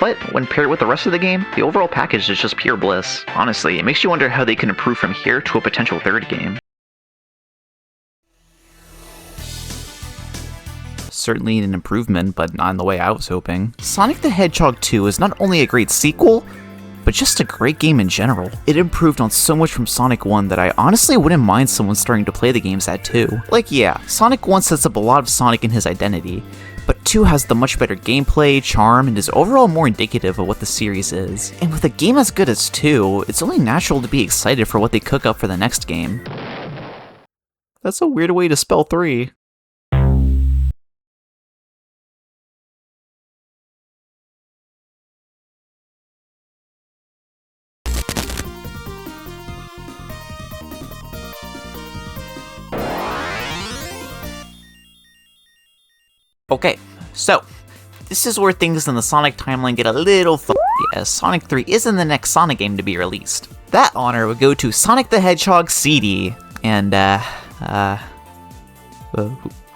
But when paired with the rest of the game, the overall package is just pure bliss. Honestly, it makes you wonder how they can improve from here to a potential third game. Certainly an improvement, but not in the way I was hoping. Sonic the Hedgehog 2 is not only a great sequel, but just a great game in general. It improved on so much from Sonic 1 that I honestly wouldn't mind someone starting to play the games at 2. Like yeah, Sonic 1 sets up a lot of Sonic in his identity, but 2 has the much better gameplay, charm, and is overall more indicative of what the series is. And with a game as good as 2, it's only natural to be excited for what they cook up for the next game. That's a weird way to spell 3. Okay, so, this is where things in the Sonic timeline get a little funky, as Sonic 3 isn't the next Sonic game to be released. That honor would go to Sonic the Hedgehog CD, and, who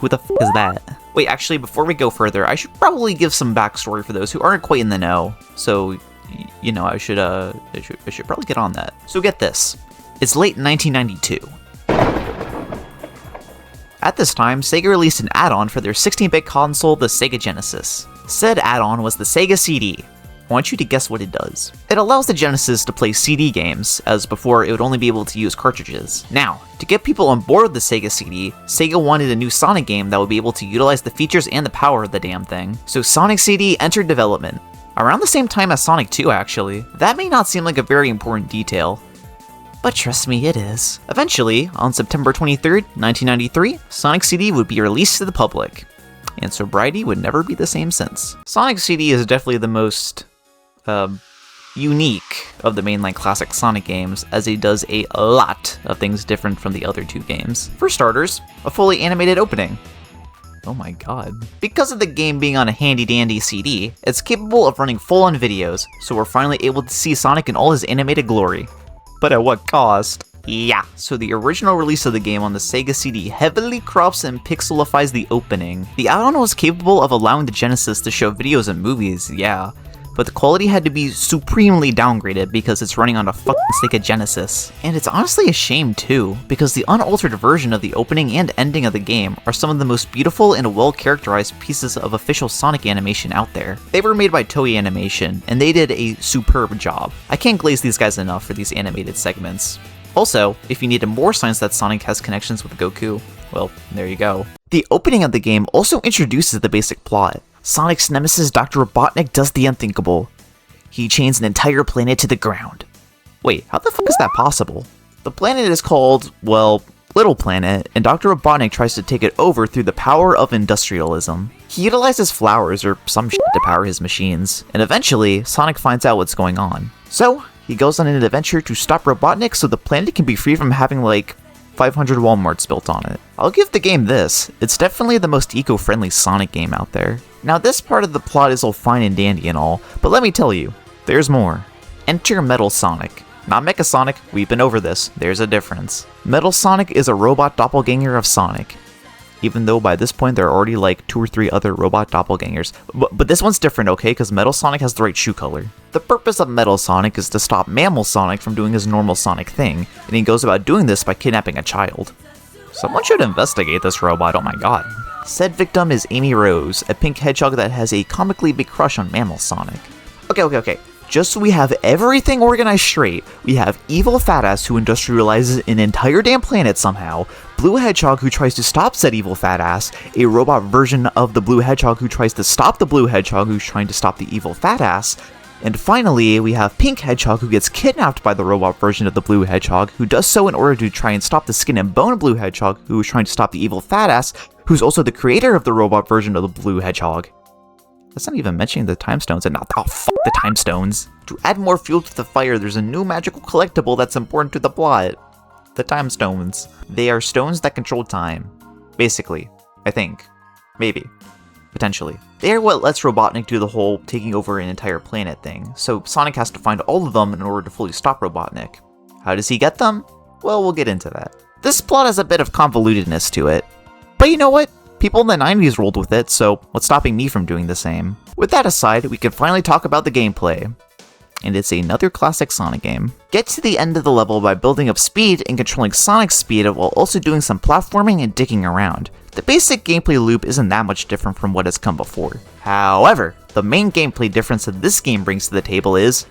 the f is that? Wait, actually, before we go further, I should probably give some backstory for those who aren't quite in the know, so, you know, I should probably get on that. So get this, it's late 1992. At this time, Sega released an add-on for their 16-bit console, the Sega Genesis. Said add-on was the Sega CD. I want you to guess what it does. It allows the Genesis to play CD games, as before it would only be able to use cartridges. Now, to get people on board with the Sega CD, Sega wanted a new Sonic game that would be able to utilize the features and the power of the damn thing. So Sonic CD entered development. Around the same time as Sonic 2, actually. That may not seem like a very important detail, but trust me, it is. Eventually, on September 23rd, 1993, Sonic CD would be released to the public, and sobriety would never be the same since. Sonic CD is definitely the most, unique of the mainline classic Sonic games, as it does a lot of things different from the other two games. For starters, a fully animated opening. Oh my god. Because of the game being on a handy-dandy CD, it's capable of running full-on videos, so we're finally able to see Sonic in all his animated glory. But at what cost? Yeah, so the original release of the game on the Sega CD heavily crops and pixelifies the opening. The add-on was capable of allowing the Genesis to show videos and movies, yeah, but the quality had to be supremely downgraded because it's running on a fucking Sega Genesis. And it's honestly a shame too, because the unaltered version of the opening and ending of the game are some of the most beautiful and well-characterized pieces of official Sonic animation out there. They were made by Toei Animation, and they did a superb job. I can't glaze these guys enough for these animated segments. Also, if you needed more signs that Sonic has connections with Goku, well, there you go. The opening of the game also introduces the basic plot. Sonic's nemesis Dr. Robotnik does the unthinkable. He chains an entire planet to the ground. Wait, how the fuck is that possible? The planet is called, well, Little Planet, and Dr. Robotnik tries to take it over through the power of industrialism. He utilizes flowers or some shit to power his machines, and eventually, Sonic finds out what's going on. So, he goes on an adventure to stop Robotnik so the planet can be free from having like 500 Walmarts built on it. I'll give the game this, it's definitely the most eco-friendly Sonic game out there. Now this part of the plot is all fine and dandy and all, but let me tell you, there's more. Enter Metal Sonic. Not Mecha Sonic, we've been over this, there's a difference. Metal Sonic is a robot doppelganger of Sonic. Even though by this point there are already like 2 or 3 other robot doppelgangers. But this one's different, okay, because Metal Sonic has the right shoe color. The purpose of Metal Sonic is to stop Mammal Sonic from doing his normal Sonic thing, and he goes about doing this by kidnapping a child. Someone should investigate this robot, oh my god. Said victim is Amy Rose, a pink hedgehog that has a comically big crush on Mammal Sonic. Okay. Just so we have everything organized straight, we have Evil Fatass who industrializes an entire damn planet somehow, Blue Hedgehog who tries to stop said Evil Fatass, a robot version of the Blue Hedgehog who tries to stop the Blue Hedgehog who's trying to stop the Evil Fatass, and finally, we have Pink Hedgehog who gets kidnapped by the robot version of the Blue Hedgehog, who does so in order to try and stop the Skin and Bone Blue Hedgehog who is trying to stop the Evil Fatass, who's also the creator of the robot version of the Blue Hedgehog. That's not even mentioning the time stones, and not the time stones. To add more fuel to the fire, there's a new magical collectible that's important to the plot. The time stones. They are stones that control time. Basically. I think. Maybe. Potentially. They are what lets Robotnik do the whole taking over an entire planet thing, so Sonic has to find all of them in order to fully stop Robotnik. How does he get them? Well, we'll get into that. This plot has a bit of convolutedness to it. But you know what? People in the 90s rolled with it, so what's stopping me from doing the same? With that aside, we can finally talk about the gameplay. And it's another classic Sonic game. Get to the end of the level by building up speed and controlling Sonic's speed while also doing some platforming and digging around. The basic gameplay loop isn't that much different from what has come before. However, the main gameplay difference that this game brings to the table is,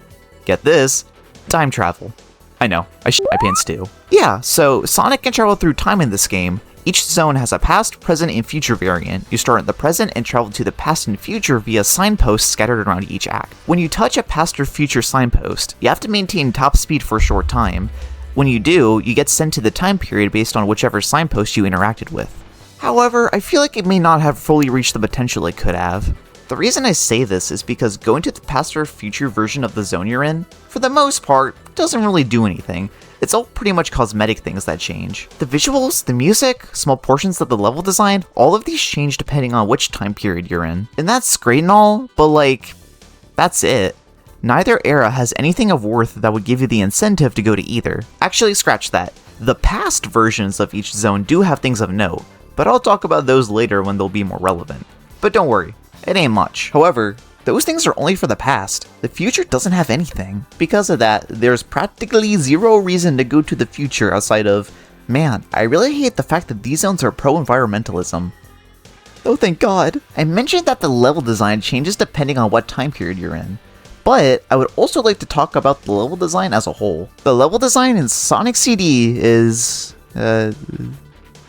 get this, time travel. I know, I shit my pants too. Yeah, so Sonic can travel through time in this game. Each zone has a past, present, and future variant. You start in the present and travel to the past and future via signposts scattered around each act. When you touch a past or future signpost, you have to maintain top speed for a short time. When you do, you get sent to the time period based on whichever signpost you interacted with. However, I feel like it may not have fully reached the potential it could have. The reason I say this is because going to the past or future version of the zone you're in, for the most part, doesn't really do anything. It's all pretty much cosmetic things that change. The visuals, the music, small portions of the level design, all of these change depending on which time period you're in. And that's great and all, but like, that's it. Neither era has anything of worth that would give you the incentive to go to either. Actually, scratch that. The past versions of each zone do have things of note, but I'll talk about those later when they'll be more relevant. But don't worry, it ain't much. However, those things are only for the past. The future doesn't have anything. Because of that, there's practically zero reason to go to the future outside of, man, I really hate the fact that these zones are pro-environmentalism. Oh, thank God. I mentioned that the level design changes depending on what time period you're in. But I would also like to talk about the level design as a whole. The level design in Sonic CD is,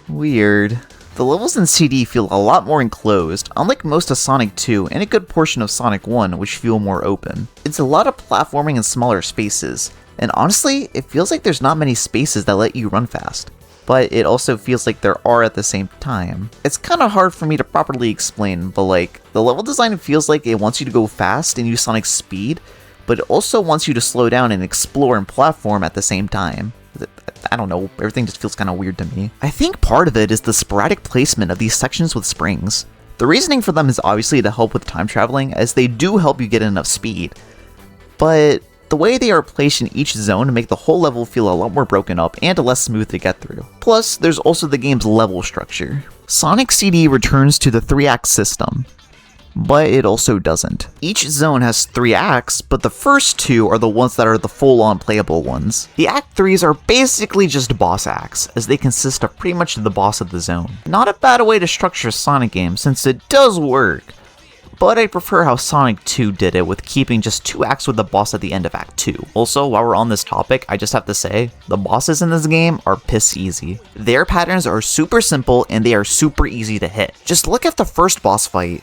weird. The levels in CD feel a lot more enclosed, unlike most of Sonic 2 and a good portion of Sonic 1, which feel more open. It's a lot of platforming in smaller spaces, and honestly, it feels like there's not many spaces that let you run fast. But it also feels like there are at the same time. It's kinda hard for me to properly explain, but like, the level design feels like it wants you to go fast and use Sonic's speed, but it also wants you to slow down and explore and platform at the same time. I don't know, everything just feels kind of weird to me. I think part of it is the sporadic placement of these sections with springs. The reasoning for them is obviously to help with time traveling, as they do help you get enough speed. But the way they are placed in each zone make the whole level feel a lot more broken up and less smooth to get through. Plus, there's also the game's level structure. Sonic CD returns to the 3-act system, but it also doesn't. Each zone has 3 acts, but the first 2 are the ones that are the full-on playable ones. The Act 3s are basically just boss acts, as they consist of pretty much the boss of the zone. Not a bad way to structure a Sonic game, since it does work, but I prefer how Sonic 2 did it with keeping just 2 acts with the boss at the end of Act 2. Also, while we're on this topic, I just have to say, the bosses in this game are piss easy. Their patterns are super simple and they are super easy to hit. Just look at the first boss fight.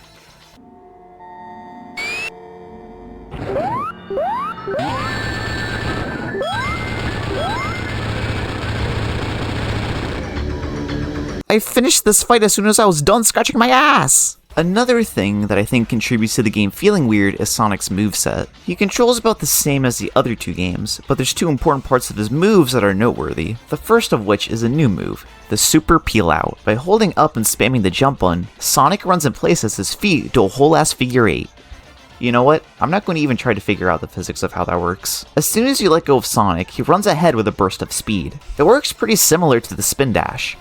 I finished this fight as soon as I was done scratching my ass! Another thing that I think contributes to the game feeling weird is Sonic's moveset. He controls about the same as the other 2 games, but there's 2 important parts of his moves that are noteworthy. The first of which is a new move, the Super Peel Out. By holding up and spamming the jump button, Sonic runs in place as his feet do a whole ass figure 8. You know what? I'm not going to even try to figure out the physics of how that works. As soon as you let go of Sonic, he runs ahead with a burst of speed. It works pretty similar to the spin dash,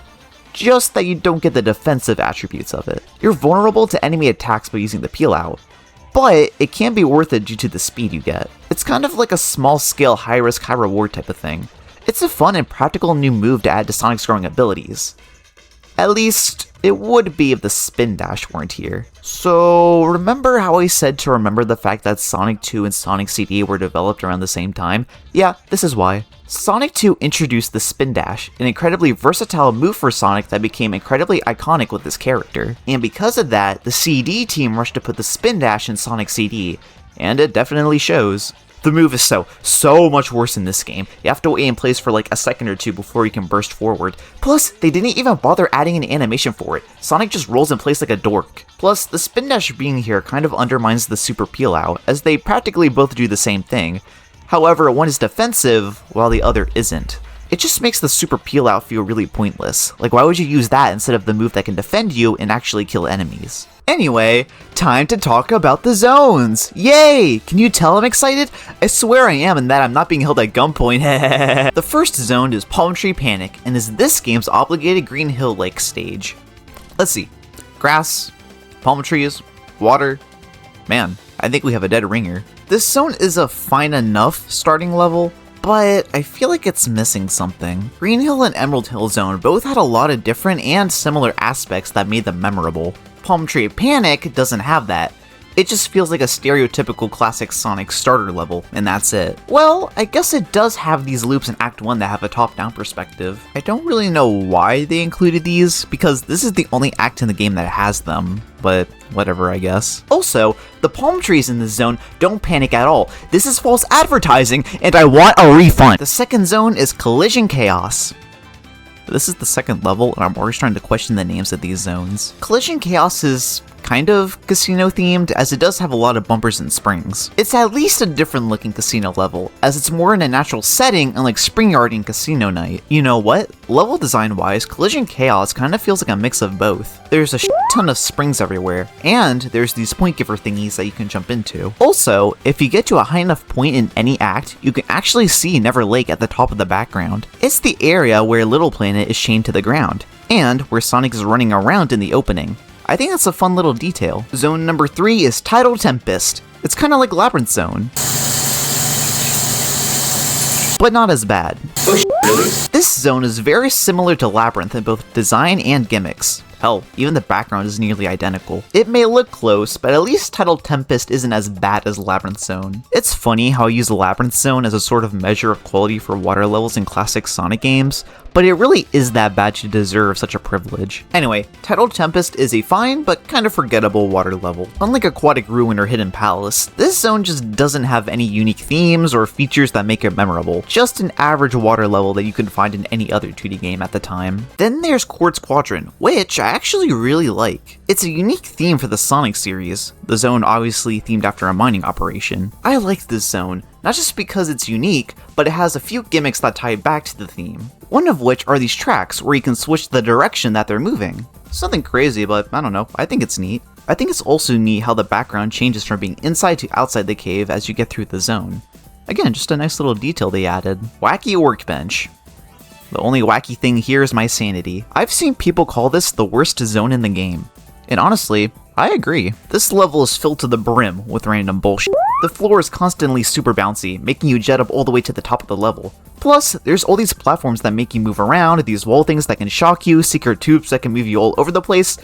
just that you don't get the defensive attributes of it. You're vulnerable to enemy attacks by using the peel out, but it can be worth it due to the speed you get. It's kind of like a small scale high risk high reward type of thing. It's a fun and practical new move to add to Sonic's growing abilities. At least, it would be if the spin dash weren't here. So, remember how I said to remember the fact that Sonic 2 and Sonic CD were developed around the same time? Yeah, this is why. Sonic 2 introduced the spin dash, an incredibly versatile move for Sonic that became incredibly iconic with his character. And because of that, the CD team rushed to put the spin dash in Sonic CD, and it definitely shows. The move is so much worse in this game. You have to wait in place for like a second or 2 before you can burst forward. Plus, they didn't even bother adding an animation for it. Sonic just rolls in place like a dork. Plus, the spin dash being here kind of undermines the super peel out, as they practically both do the same thing. However, one is defensive, while the other isn't. It just makes the super peel out feel really pointless. Like, why would you use that instead of the move that can defend you and actually kill enemies? Anyway, time to talk about the zones! Yay! Can you tell I'm excited? I swear I am, and that I'm not being held at gunpoint. The first zone is Palm Tree Panic, and is this game's obligated Green Hill Lake stage. Let's see. Grass, palm trees, water. Man, I think we have a dead ringer. This zone is a fine enough starting level, but I feel like it's missing something. Green Hill and Emerald Hill Zone both had a lot of different and similar aspects that made them memorable. Palm Tree Panic doesn't have that. It just feels like a stereotypical classic Sonic starter level, and that's it. Well, I guess it does have these loops in Act 1 that have a top-down perspective. I don't really know why they included these, because this is the only act in the game that has them, but whatever, I guess. Also, the palm trees in this zone don't panic at all. This is false advertising, and I want a refund! The second zone is Collision Chaos. This is the second level, and I'm always trying to question the names of these zones. Collision Chaos is kind of casino themed, as it does have a lot of bumpers and springs. It's at least a different looking casino level, as it's more in a natural setting unlike Spring Yard and Casino Night. You know what? Level design wise, Collision Chaos kind of feels like a mix of both. There's a ton of springs everywhere, and there's these point giver thingies that you can jump into. Also, if you get to a high enough point in any act, you can actually see Never Lake at the top of the background. It's the area where Little Planet is chained to the ground, and where Sonic is running around in the opening. I think that's a fun little detail. Zone number 3 is Tidal Tempest. It's kinda like Labyrinth Zone, but not as bad. This zone is very similar to Labyrinth in both design and gimmicks. Hell, even the background is nearly identical. It may look close, but at least Tidal Tempest isn't as bad as Labyrinth Zone. It's funny how I use Labyrinth Zone as a sort of measure of quality for water levels in classic Sonic games, but it really is that bad to deserve such a privilege. Anyway, Tidal Tempest is a fine but kind of forgettable water level. Unlike Aquatic Ruin or Hidden Palace, this zone just doesn't have any unique themes or features that make it memorable. Just an average water level that you can find in any other 2D game at the time. Then there's Quartz Quadrant, which I actually really like. It's a unique theme for the Sonic series, the zone obviously themed after a mining operation. I like this zone, not just because it's unique, but it has a few gimmicks that tie back to the theme. One of which are these tracks where you can switch the direction that they're moving. It's nothing crazy, but I don't know, I think it's neat. I think it's also neat how the background changes from being inside to outside the cave as you get through the zone. Again, just a nice little detail they added. Wacky Workbench. The only wacky thing here is my sanity. I've seen people call this the worst zone in the game. And honestly, I agree. This level is filled to the brim with random bullshit. The floor is constantly super bouncy, making you jet up all the way to the top of the level. Plus, there's all these platforms that make you move around, these wall things that can shock you, secret tubes that can move you all over the place.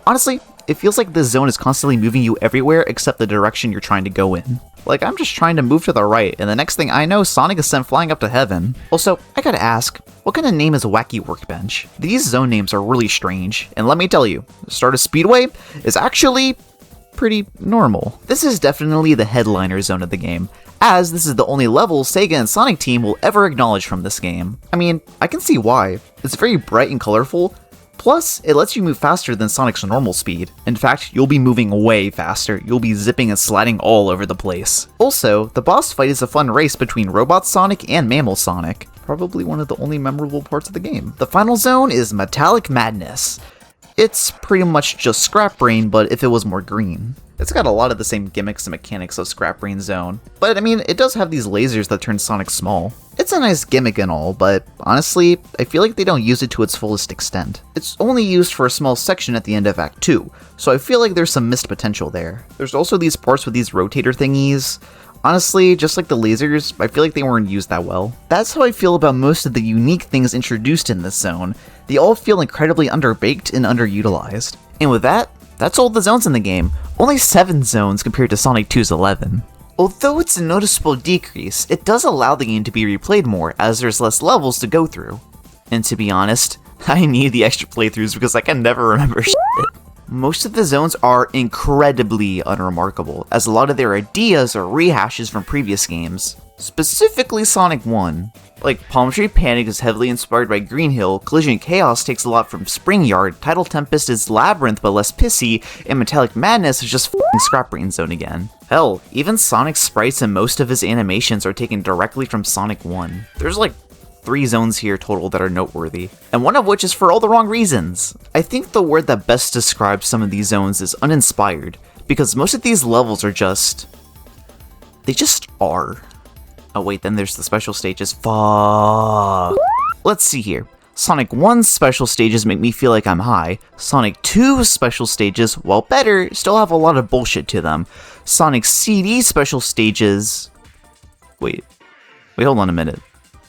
Honestly, it feels like this zone is constantly moving you everywhere except the direction you're trying to go in. Like, I'm just trying to move to the right, and the next thing I know, Sonic is sent flying up to heaven. Also, I gotta ask, what kind of name is Wacky Workbench? These zone names are really strange, and let me tell you, Stardust Speedway is actually pretty normal. This is definitely the headliner zone of the game, as this is the only level Sega and Sonic Team will ever acknowledge from this game. I mean, I can see why. It's very bright and colorful, plus, it lets you move faster than Sonic's normal speed. In fact, you'll be moving way faster. You'll be zipping and sliding all over the place. Also, the boss fight is a fun race between Robot Sonic and Mammal Sonic. Probably one of the only memorable parts of the game. The final zone is Metallic Madness. It's pretty much just Scrap Brain, but if it was more green. It's got a lot of the same gimmicks and mechanics of Scrap Brain Zone, but I mean, it does have these lasers that turn Sonic small. It's a nice gimmick and all, but honestly, I feel like they don't use it to its fullest extent. It's only used for a small section at the end of Act 2, so I feel like there's some missed potential there. There's also these parts with these rotator thingies. Honestly, just like the lasers, I feel like they weren't used that well. That's how I feel about most of the unique things introduced in this zone. They all feel incredibly underbaked and underutilized. And with that, that's all the zones in the game. Only 7 zones compared to Sonic 2's 11. Although it's a noticeable decrease, it does allow the game to be replayed more, as there's less levels to go through. And to be honest, I need the extra playthroughs because I can never remember shit. Most of the zones are incredibly unremarkable, as a lot of their ideas are rehashes from previous games. Specifically Sonic 1. Like, Palm Tree Panic is heavily inspired by Green Hill, Collision Chaos takes a lot from Spring Yard, Tidal Tempest is Labyrinth but less pissy, and Metallic Madness is just f***ing Scrap Brain Zone again. Hell, even Sonic's sprites and most of his animations are taken directly from Sonic 1. There's like 3 zones here total that are noteworthy, and one of which is for all the wrong reasons. I think the word that best describes some of these zones is uninspired, because most of these levels are just... they just are. Oh wait, then there's the special stages. Fuck. Let's see here. Sonic 1's special stages make me feel like I'm high. Sonic 2's special stages, while better, still have a lot of bullshit to them. Sonic CD special stages... Wait, hold on a minute.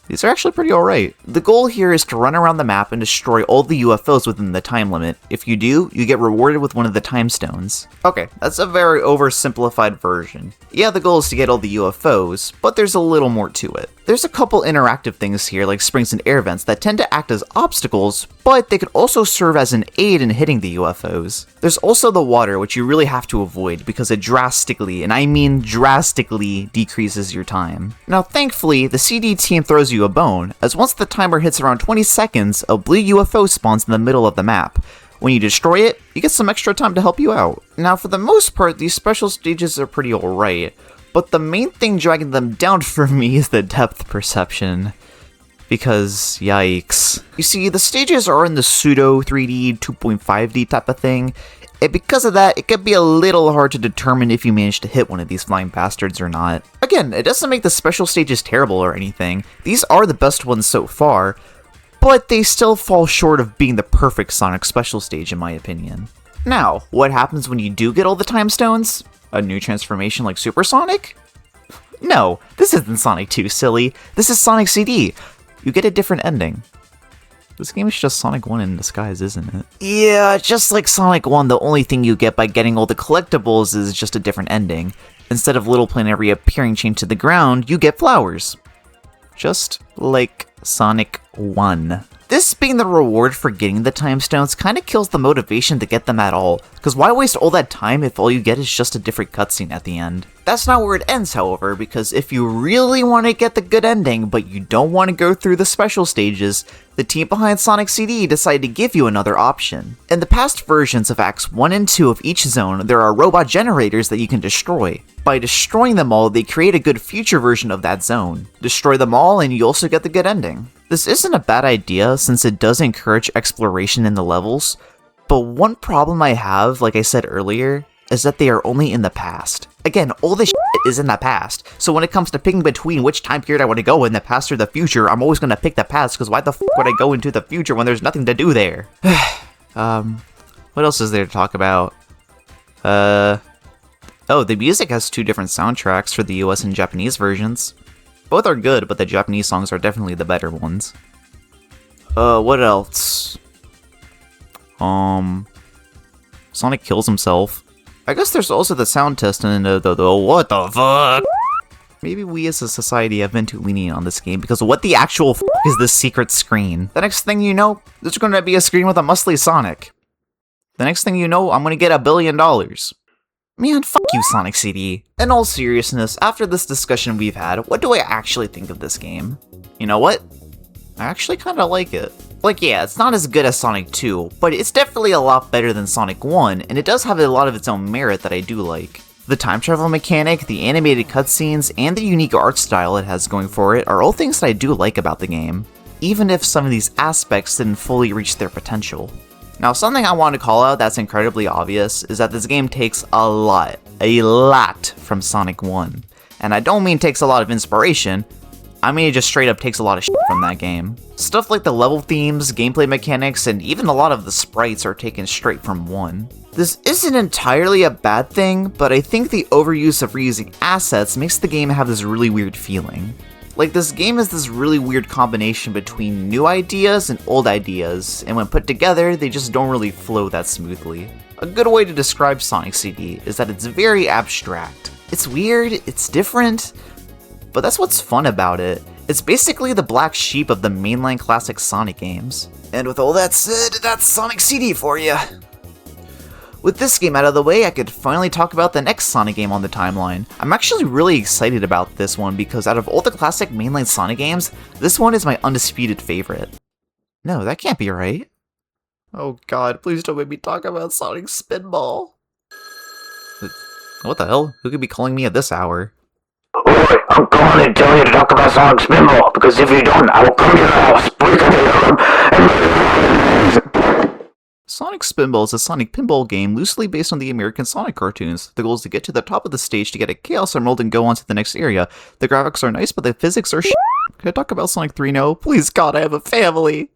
These are actually pretty alright. The goal here is to run around the map and destroy all the UFOs within the time limit. If you do, you get rewarded with one of the time stones. Okay, that's a very oversimplified version. Yeah, the goal is to get all the UFOs, but there's a little more to it. There's a couple interactive things here like springs and air vents that tend to act as obstacles, but they could also serve as an aid in hitting the UFOs. There's also the water, which you really have to avoid because it drastically, and I mean drastically, decreases your time. Now thankfully, the CD team throws you a bone, as once the timer hits around 20 seconds, a blue UFO spawns in the middle of the map. When you destroy it, you get some extra time to help you out. Now for the most part, these special stages are pretty alright, but the main thing dragging them down for me is the depth perception. Because, yikes. You see, the stages are in the pseudo 3D, 2.5D type of thing, and because of that, it can be a little hard to determine if you manage to hit one of these flying bastards or not. Again, it doesn't make the special stages terrible or anything. These are the best ones so far, but they still fall short of being the perfect Sonic special stage in my opinion. Now, what happens when you do get all the time stones? A new transformation like Super Sonic? No, this isn't Sonic 2, silly. This is Sonic CD. You get a different ending. This game is just Sonic 1 in disguise, isn't it? Yeah, just like Sonic 1, the only thing you get by getting all the collectibles is just a different ending. Instead of Little Planet reappearing chained to the ground, you get flowers. Just like Sonic 1. This being the reward for getting the time stones kinda kills the motivation to get them at all, because why waste all that time if all you get is just a different cutscene at the end? That's not where it ends, however, because if you really want to get the good ending, but you don't want to go through the special stages, the team behind Sonic CD decided to give you another option. In the past versions of Acts 1 and 2 of each zone, there are robot generators that you can destroy. By destroying them all, they create a good future version of that zone. Destroy them all and you also get the good ending. This isn't a bad idea since it does encourage exploration in the levels, but one problem I have, like I said earlier, is that they are only in the past. Again, all this shit is in the past, so when it comes to picking between which time period I want to go in, the past or the future, I'm always going to pick the past, because why the f would I go into the future when there's nothing to do there? What else is there to talk about? Oh, the music has two different soundtracks for the US and Japanese versions. Both are good, but the Japanese songs are definitely the better ones. What else? Sonic kills himself. I guess there's also the sound test and the what the fuck? Maybe we as a society have been too lenient on this game because what the actual f is this secret screen? The next thing you know, there's gonna be a screen with a muscly Sonic. The next thing you know, I'm gonna get $1 billion. Man, fuck you, Sonic CD. In all seriousness, after this discussion we've had, what do I actually think of this game? You know what? I actually kinda like it. Like, yeah, it's not as good as Sonic 2, but it's definitely a lot better than Sonic 1, and it does have a lot of its own merit that I do like. The time travel mechanic, the animated cutscenes, and the unique art style it has going for it are all things that I do like about the game, even if some of these aspects didn't fully reach their potential. Now, something I want to call out that's incredibly obvious is that this game takes a lot from Sonic 1. And I don't mean takes a lot of inspiration, I mean it just straight up takes a lot of shit from that game. Stuff like the level themes, gameplay mechanics, and even a lot of the sprites are taken straight from 1. This isn't entirely a bad thing, but I think the overuse of reusing assets makes the game have this really weird feeling. Like, this game is this really weird combination between new ideas and old ideas, and when put together, they just don't really flow that smoothly. A good way to describe Sonic CD is that it's very abstract. It's weird, it's different, but that's what's fun about it. It's basically the black sheep of the mainline classic Sonic games. And with all that said, that's Sonic CD for you. With this game out of the way, I could finally talk about the next Sonic game on the timeline. I'm actually really excited about this one because out of all the classic mainline Sonic games, this one is my undisputed favorite. No, that can't be right. Oh god, please don't make me talk about Sonic Spinball. What the hell? Who could be calling me at this hour? Oi, I'm calling and telling you to talk about Sonic Spinball, because if you don't, I will come to your house, break into your room, and... Sonic Spinball is a Sonic pinball game loosely based on the American Sonic cartoons. The goal is to get to the top of the stage to get a Chaos Emerald and go on to the next area. The graphics are nice, but the physics are shit. Can I talk about Sonic 3 now? Please God, I have a family!